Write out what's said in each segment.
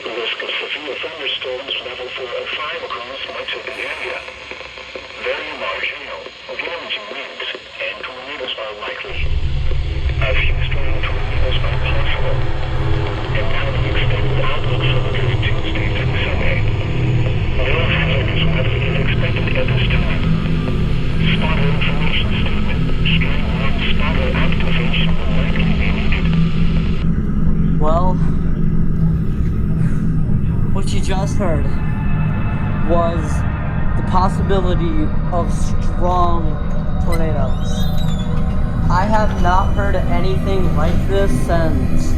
The risk of severe thunderstorms level 4 or 5 across much of the area. Very large hail, damaging winds, and tornadoes are likely. A few strong tornadoes are possible. And now the extended outlook for the next Tuesday through Sunday. No hazardous weather is expected at this time. Spotter information statement. Strong wind spotter activation will likely be needed. Well, what you just heard was the possibility of strong tornadoes. I have not heard anything like this since,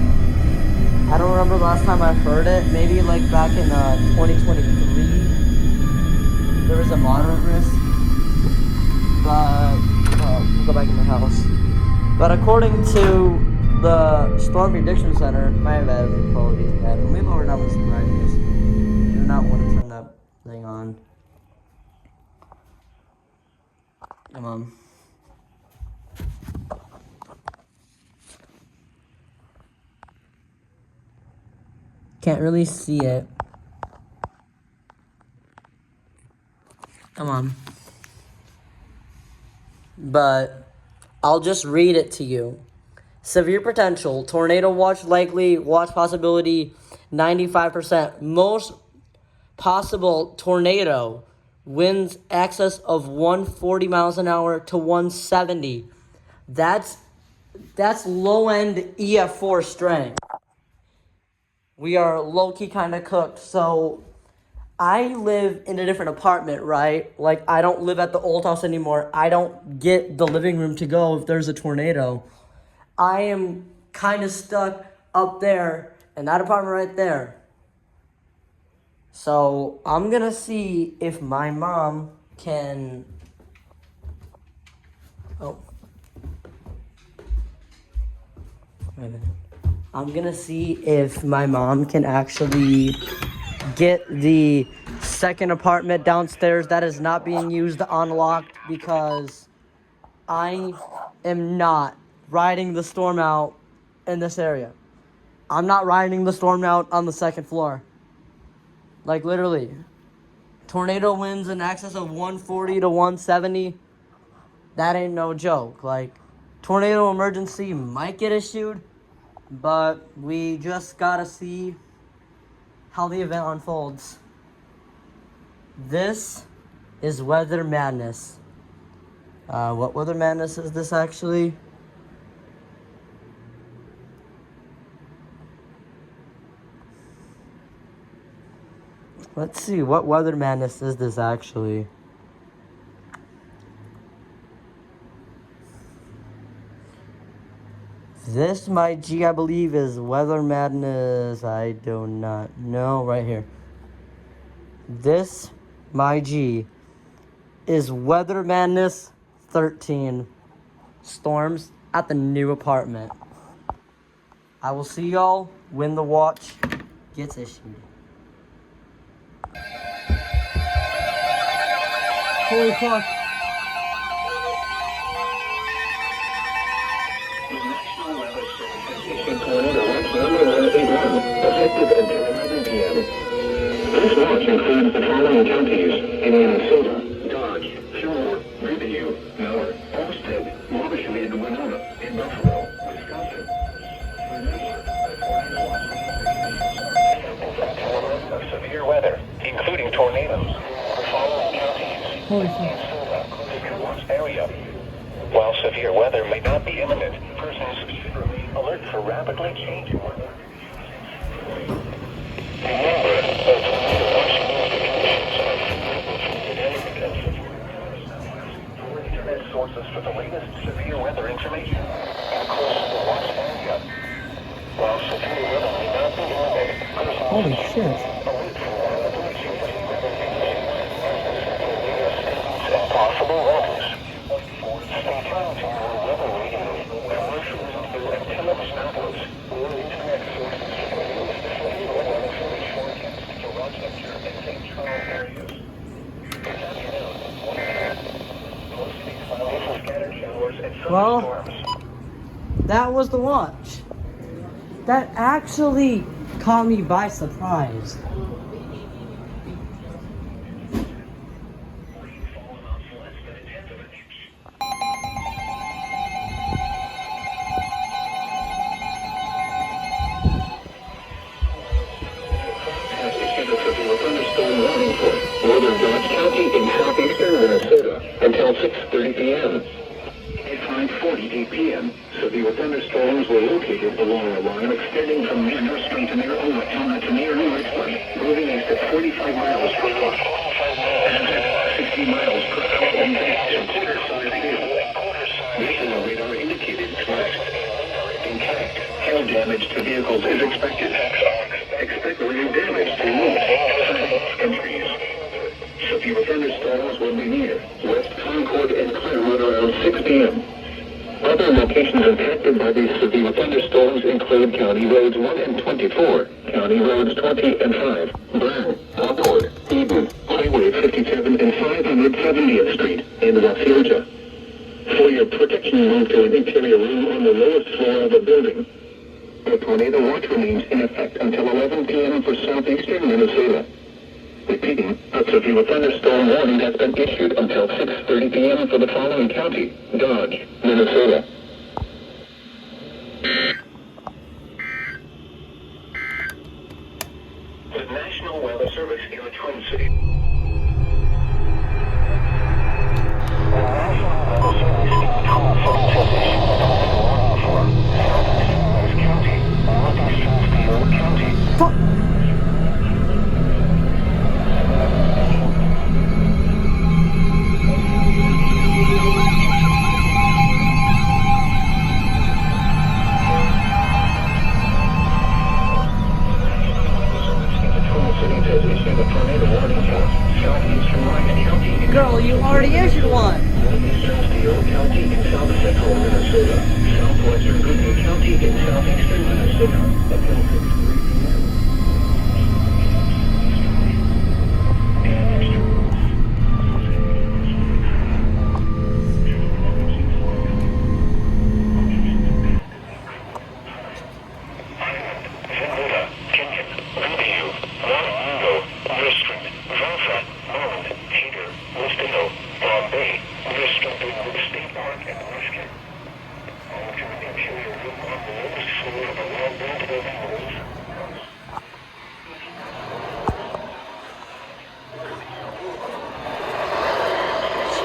I don't remember the last time I heard it, maybe like back in 2023. There was a moderate risk, but we'll go back in the house. But according to the Storm Prediction Center, my bad if the quality is bad. Let me lower down this brightness. I do not want to turn that thing on. Come on. Can't really see it. Come on. But I'll just read it to you. Severe potential, tornado watch likely, watch possibility 95%. Most possible tornado, winds excess of 140 miles an hour to 170. That's low end EF4 strength. We are low-key kind of cooked. So I live in a different apartment, right? Like, I don't live at the old house anymore. I don't get the living room to go if there's a tornado. I am kind of stuck up there in that apartment right there. So I'm going to see if my mom can... Oh. Wait a minute. I'm going to see if my mom can actually get the second apartment downstairs that is not being used unlocked, because I am not riding the storm out in this area. I'm not riding the storm out on the second floor. Like, literally. Tornado winds in excess of 140 to 170. That ain't no joke. Like, tornado emergency might get issued, but we just gotta see how the event unfolds. This is Weather Madness. What Weather Madness is this actually? Let's see, what Weather Madness is this actually? This, my G, I believe, is Weather Madness. I do not know. Right here. This, my G, is Weather Madness 13. Storms at the new apartment. I will see y'all when the watch gets issued. Holy fuck. The National Weather Service has issued tornado watch number 181, effective until 11 p.m. This watch includes the following counties in Minnesota: Dodge, Sherwood, Riverview, Miller, Olmsted, Wabash, Winona, and Buffalo, Wisconsin. Of severe weather, including tornadoes. The following counties: Holy fuck. area. While severe weather may not be imminent, persons should remain alert for rapidly changing weather. Remember that tornado watch notifications are frequently for internet sources for the latest severe weather information, including the watch area. While severe weather may not be imminent, persons Holy shit. alert for rapidly changing weather conditions and possible weathers. Stay tuned to your weather radio, commercial radio, and television outlets, or internet sources for the latest severe weather information forecast for Rochester and St. Charles areas. This afternoon, mostly cloudy for scattered showers and thunderstorms. That was the watch. That actually caught me by surprise. Northern Dodge County in southeastern Minnesota until 6:30 p.m. At 5:40 p.m., severe thunderstorms were located along a line extending from Manor Street to near Owatonna to near New Richmond, moving east at 45 miles per hour and at 60 miles per hour on to quarter-size hail. National radar indicated twice. Intact, hail damage to vehicles is expected. Expect rare damage to roofs, sidings, and trees. Severe thunderstorms will be near West Concord and Claremont around 6 p.m. Other locations impacted by these severe thunderstorms include County Roads 1 and 24, County Roads 20 and 5, Brown, Concord, Eden, Highway 57 and 570th Street, and Wapsiolta. For your protection, move to an interior room on the lowest floor of a building. The tornado watch remains in effect until 11 p.m. for southeastern Minnesota. Repeating, a severe thunderstorm warning has been issued until 6:30 p.m. for the following county: Dodge, Minnesota. The National Weather Service in the Twin Cities. The National Weather Service in the Twin Cities has issued a tornado warning for southeastern County, northeastern Steele County. Girl, you already issued one. Northeastern Steele County in south central Minnesota. Southwestern Goodman County in southeastern Minnesota. Until 6:30 p.m.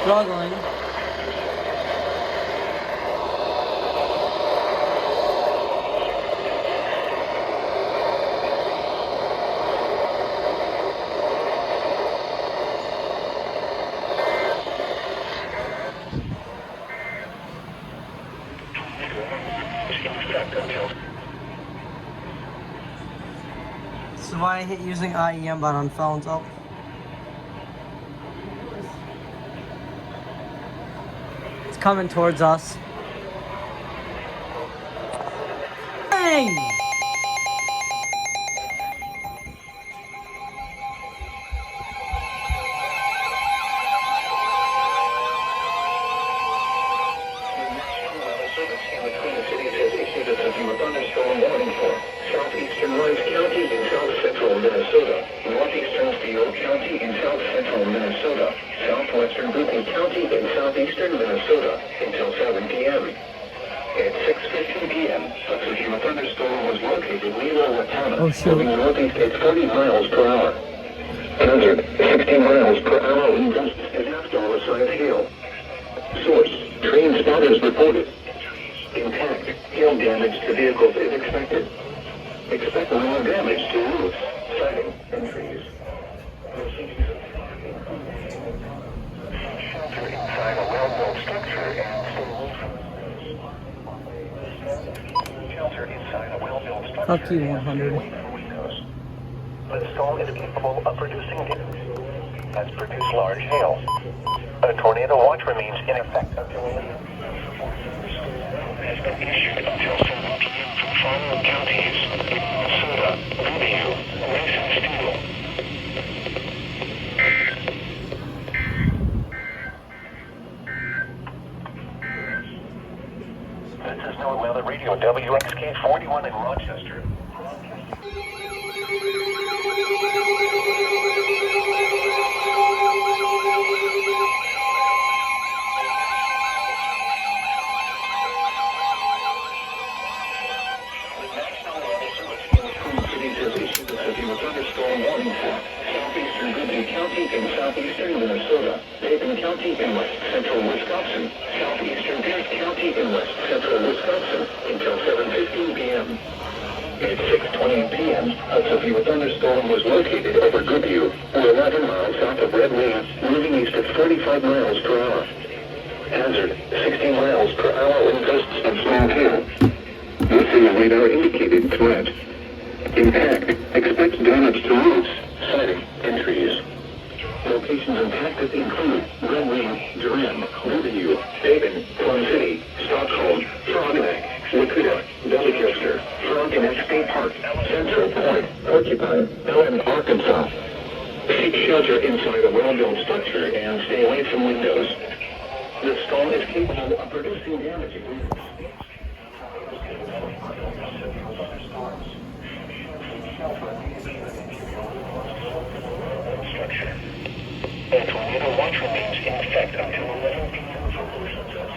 Struggling. This is why I hate using IEM but on phones. Oh. It's coming towards us. Bang! Thunderstorm warning for southeastern Lawrence County in south central Minnesota, northeastern Steele County in south central Minnesota, southwestern Goodman County in southeastern Minnesota until 7 p.m. At 6:15 p.m., a severe thunderstorm was located near Owatonna, moving northeast at 40 miles per hour. Hazard 60 miles per hour in gust and after-size hail. Source: train spotters reported. Intact, hail damage to vehicles is expected. Expect minor damage to roofs, siding, and trees. Shelter inside a well-built structure and stay away from shelter inside a well-built structure. Up to 100. Windows. The storm is capable of producing damage that's produced large hail. A tornado watch remains in effect until has been issued until 7 p.m. for the following counties: Minnesota, Review, Rice and Steele. This is NOAA Weather Radio WXK 41 in Rochester. Thunderstorm warning for southeastern Goodyear County in southeastern Minnesota, Dayton County in west central Wisconsin, southeastern Pierce County in west central Wisconsin until 7:15 p.m. At 6:20 p.m., a severe thunderstorm was located over Goodyear, 11 miles south of Red Wing, moving east at 45 miles per hour. Hazard, 60 miles per hour wind gusts and small hail. Nothing on radar indicated threat. Impact. Expect damage to roofs, siding, and trees. Locations impacted include Red Wing, Durham, Goodyear, Dayton, Plum City, Stockholm, Frontenac, Wichita, Doncaster, Frontenac State Park, Central Point, Porcupine, Ellen, Arkansas. Seek shelter inside a well-built structure and stay away from windows. The storm is capable of producing damage. Structure. A tornado watch remains in effect until 11 p.m. for portions of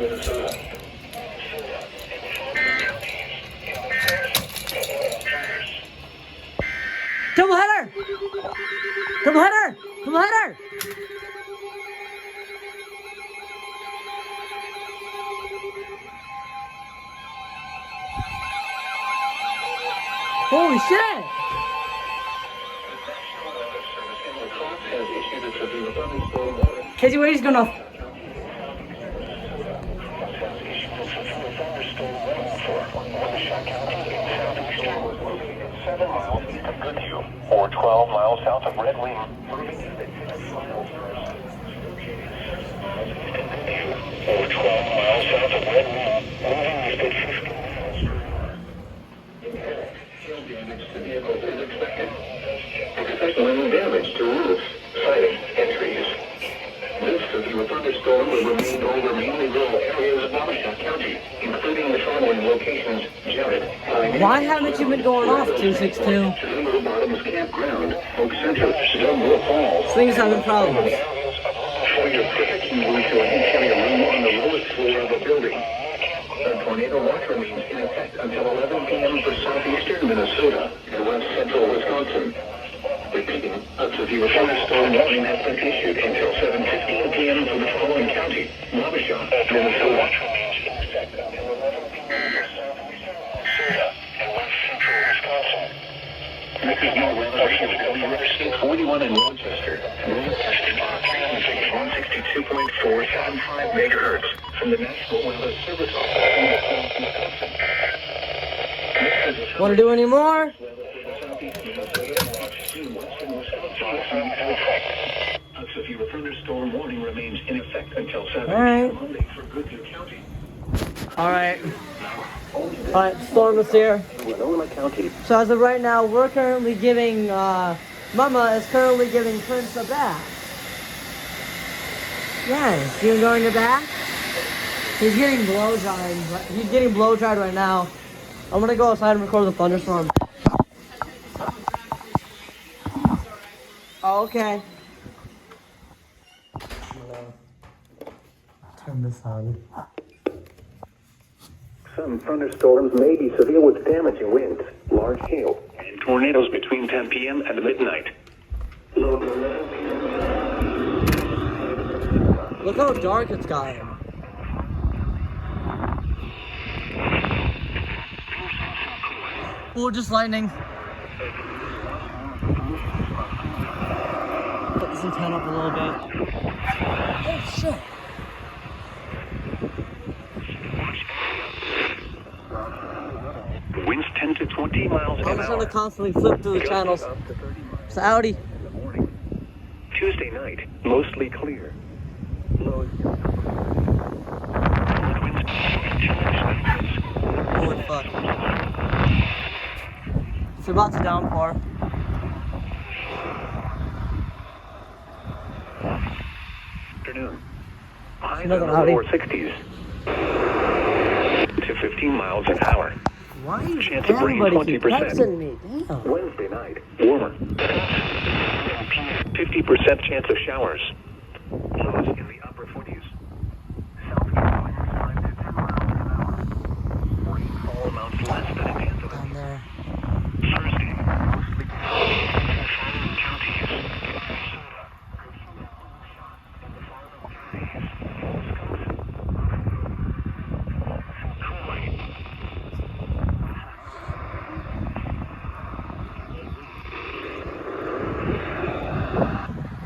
Minnesota. Double header! Double header! Double header! Holy shit! Casey, where he's gonna? Or 12 miles south of Red Wing. Or 12 miles south of Red Wing, moving east at 15 miles per hour. Hail damage to vehicles is expected. Expect wind damage to roofs, siding, and trees. This severe thunderstorm will remain over mainly rural areas of Wabash County, including the following locations: Jarrett, Pine. Why haven't you been going off 262? Little Bottoms Campground, Oak Center, Stonewall Falls. Things having problems. For your protection, move to an interior room on the lowest floor of a building. A tornado watch remains in effect until 11 p.m. for southeastern Minnesota and west central Wisconsin. Repeating, a severe thunderstorm warning has been issued until 7:15 p.m. for the following county: Wabash, Minnesota. Watch remains in effect until 11 p.m. for southeastern Minnesota and west central Wisconsin. This is no weather report. 41 in Rochester. Tested on 162.475 megahertz from the National Weather Service Office in Wisconsin. Want to do any more? A severe thunderstorm warning remains in effect until 7 Alright. Monday for Goodyear County. Alright. Alright, storm is here. Winona County. So as of right now, we're currently giving, Mama is currently giving Prince a bath. Yes, you enjoying the bath? He's getting blow dried. He's getting blow dried right now. I'm gonna go outside and record the thunderstorm. Oh, okay. Turn this on. Some thunderstorms may be severe with damaging winds, large hail, and tornadoes between 10 p.m. and midnight. Look how dark it's gotten. Oh, just lightning. Put this antenna up a little bit. Oh shit. Winds 10 to 20 miles I'm an just hour. gonna constantly flip through the channels. It's Audi. Tuesday night, mostly clear. Holy fuck. It's about to downpour. afternoon. Highs in Another the Audi. lower 60s to 15 miles an hour. Why is Chance of rain everybody keep 20%. texting me? Damn. Wednesday night, warmer. 50% chance of showers. Lows in the upper 40s. South winds 5 to 10 miles an hour. Rainfall amounts less than a tenth of an Down there. Thursday, mostly following counties.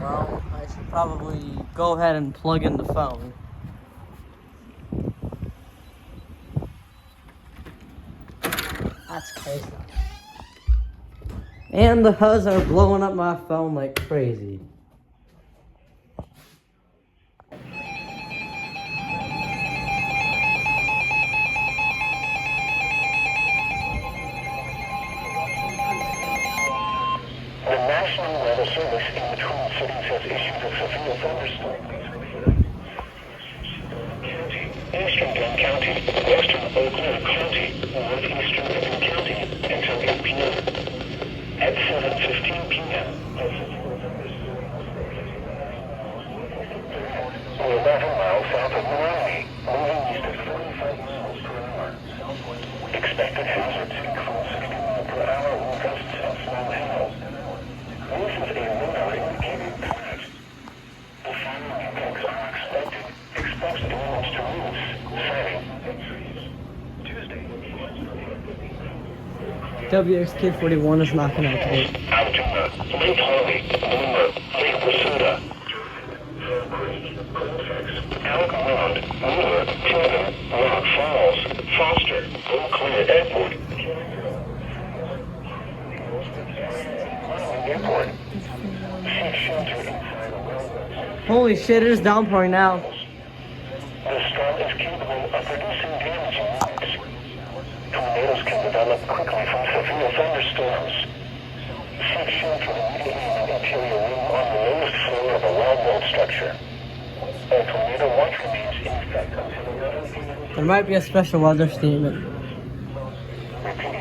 Well, I should probably go ahead and plug in the phone. That's crazy. And the HUDs are blowing up my phone like crazy. The National Weather Service in the Twin Cities has issued a severe thunderstorm. Eastern Glenn County, western Eau Claire County, northeastern Epping County until 8 p.m. At 7:15 p.m. We're 11 miles south of Miami, moving east at 45 miles per hour. Expected hazards include 60 mile per hour wind gusts and small hail. This is a radar indicating threat. The following impacts are expected. Exposed damage to roofs, siding, and trees. Tuesday. WXK41 is not connected. Altoona, Lake Harvey, Boomer, Lake Wasuda. Elk Road, Wheeler, Tilden, Rock Falls, Foster, Eau Claire Airport. Airport. Seek shelter inside a railroad. Holy shit, it is downpouring now. The storm is capable of producing damaging winds. Tornadoes can develop quickly from severe thunderstorms. Seek shelter immediately in an interior room on the lowest floor of a log-walled structure. A tornado watch remains in effect until 11 p.m. There might be a special weather statement. Repeating, a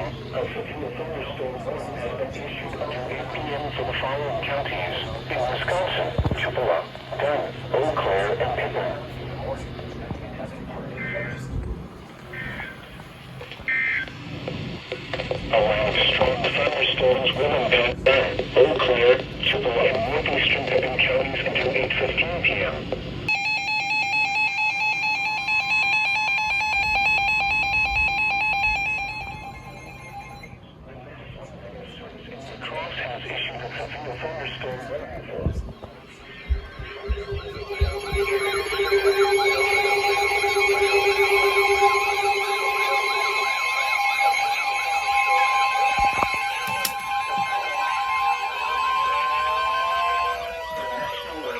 severe thunderstorm warning has been issued until 8 p.m. for the following counties in Wisconsin: Chippewa, Dunn, Eau Claire, and Pippin. Allowing strong thunderstorms will impact Dunn, Eau Claire, Chippewa, and northeastern Pippin counties until 8:15 p.m. Cross has issued a severe thunderstorm warning.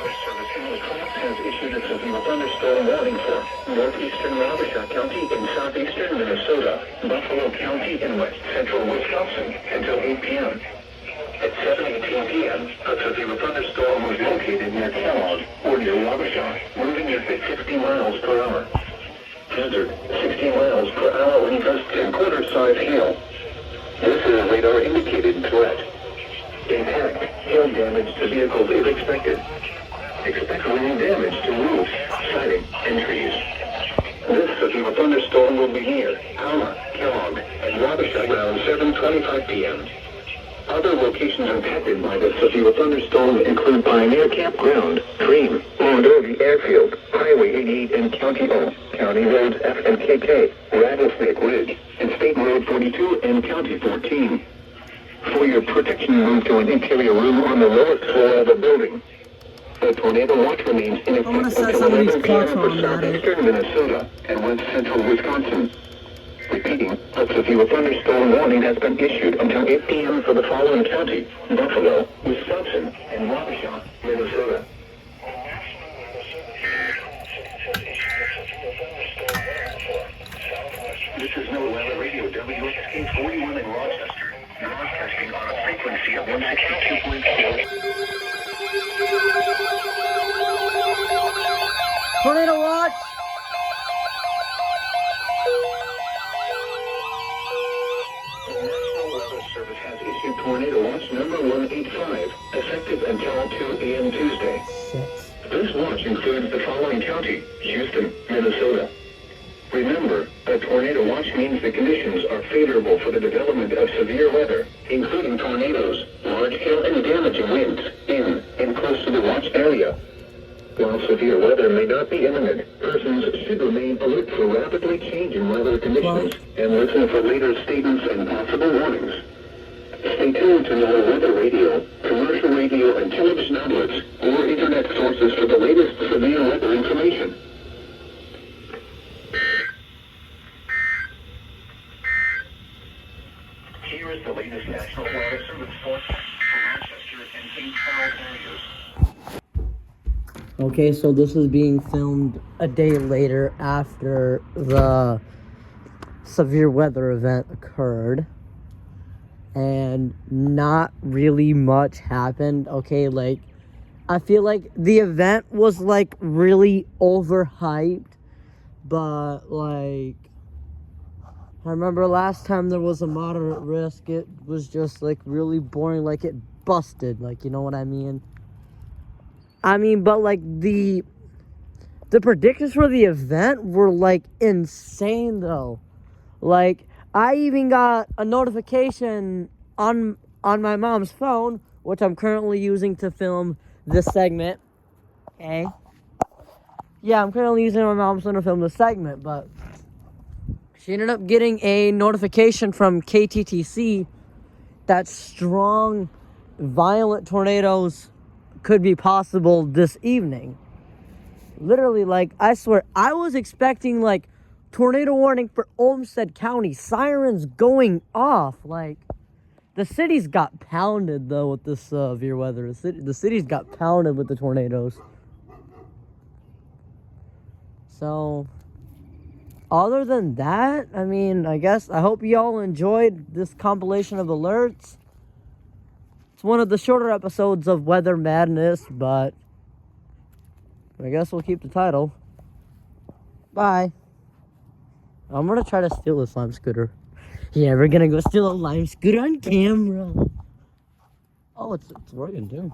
Has issued a severe thunderstorm warning for northeastern Wabasha County in southeastern Minnesota, Buffalo County in west central Wisconsin until 8 p.m. At 7:18 p.m., a severe thunderstorm was located near Kellogg or near Wabasha, moving at 60 miles per hour. Hazard, 60 miles per hour wind gusts and quarter-size hail. This is a radar indicated threat. Impact, hail damage to vehicles is expected. Expect rain damage to roofs, siding, and trees. This severe thunderstorm will be near Alma, Kellogg, and Wabasha around 7:25 p.m. Other locations impacted by the severe thunderstorm include Pioneer Campground, Dream, Mondovi Airfield, Highway 88 and County O, County Roads F and KK, Rattlesnake Ridge, and State Road 42 and County 14. For your protection, move to an interior room on the lowest floor of the building. The tornado watch remains in effect until 11 p.m. for southeastern Minnesota and west central Wisconsin. Repeating, a severe thunderstorm warning has been issued until 8 p.m. for the following counties: Buffalo, Wisconsin, and Wabasha, Minnesota. This is No Weather Radio WXK41 in Rochester, broadcasting on a frequency of 162.4. Tornado watch! The National Weather Service has issued Tornado Watch number 185, effective until 2 a.m. Tuesday. 6. This watch includes the following county: Houston, Minnesota. Remember, a tornado watch means the conditions are favorable for the development of severe weather, including tornadoes, large hail and damaging winds, in and close to the watch area. While severe weather may not be imminent, persons should remain alert for rapidly changing weather conditions and listen for later statements and possible warnings. Stay tuned to NOAA weather radio, commercial radio and television outlets, or internet sources for the latest severe weather information. Here is the latest National Weather Service forecast for Rochester and St. Charles areas. Okay, so this is being filmed a day later after the severe weather event occurred. And not really much happened. Okay, like, I feel like the event was, like, really overhyped. But, like, I remember last time there was a moderate risk, it was just, like, really boring. Like, it busted, like, you know what I mean? But, like, the predictions for the event were, like, insane, though. Like, I even got a notification on my mom's phone, which I'm currently using to film this segment. Okay? Yeah, I'm currently using my mom's phone to film this segment, but she ended up getting a notification from KTTC that strong, violent tornadoes could be possible this evening. Literally, like, I swear, I was expecting, like, tornado warning for Olmsted County, sirens going off. Like, the city's got pounded, though, with this severe weather. The city's got pounded with the tornadoes. So, other than that, I guess, I hope y'all enjoyed this compilation of alerts. It's one of the shorter episodes of Weather Madness, but I guess we'll keep the title. Bye. I'm gonna try to steal this lime scooter. Yeah, we're gonna go steal a lime scooter on camera. Oh, it's working too.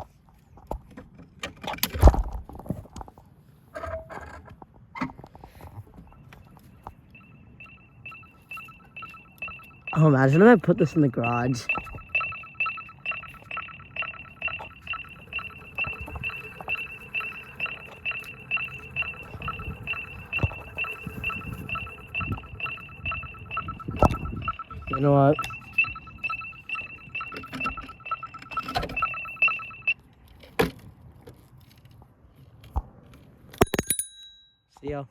Oh, imagine if I put this in the garage. You know what? See ya.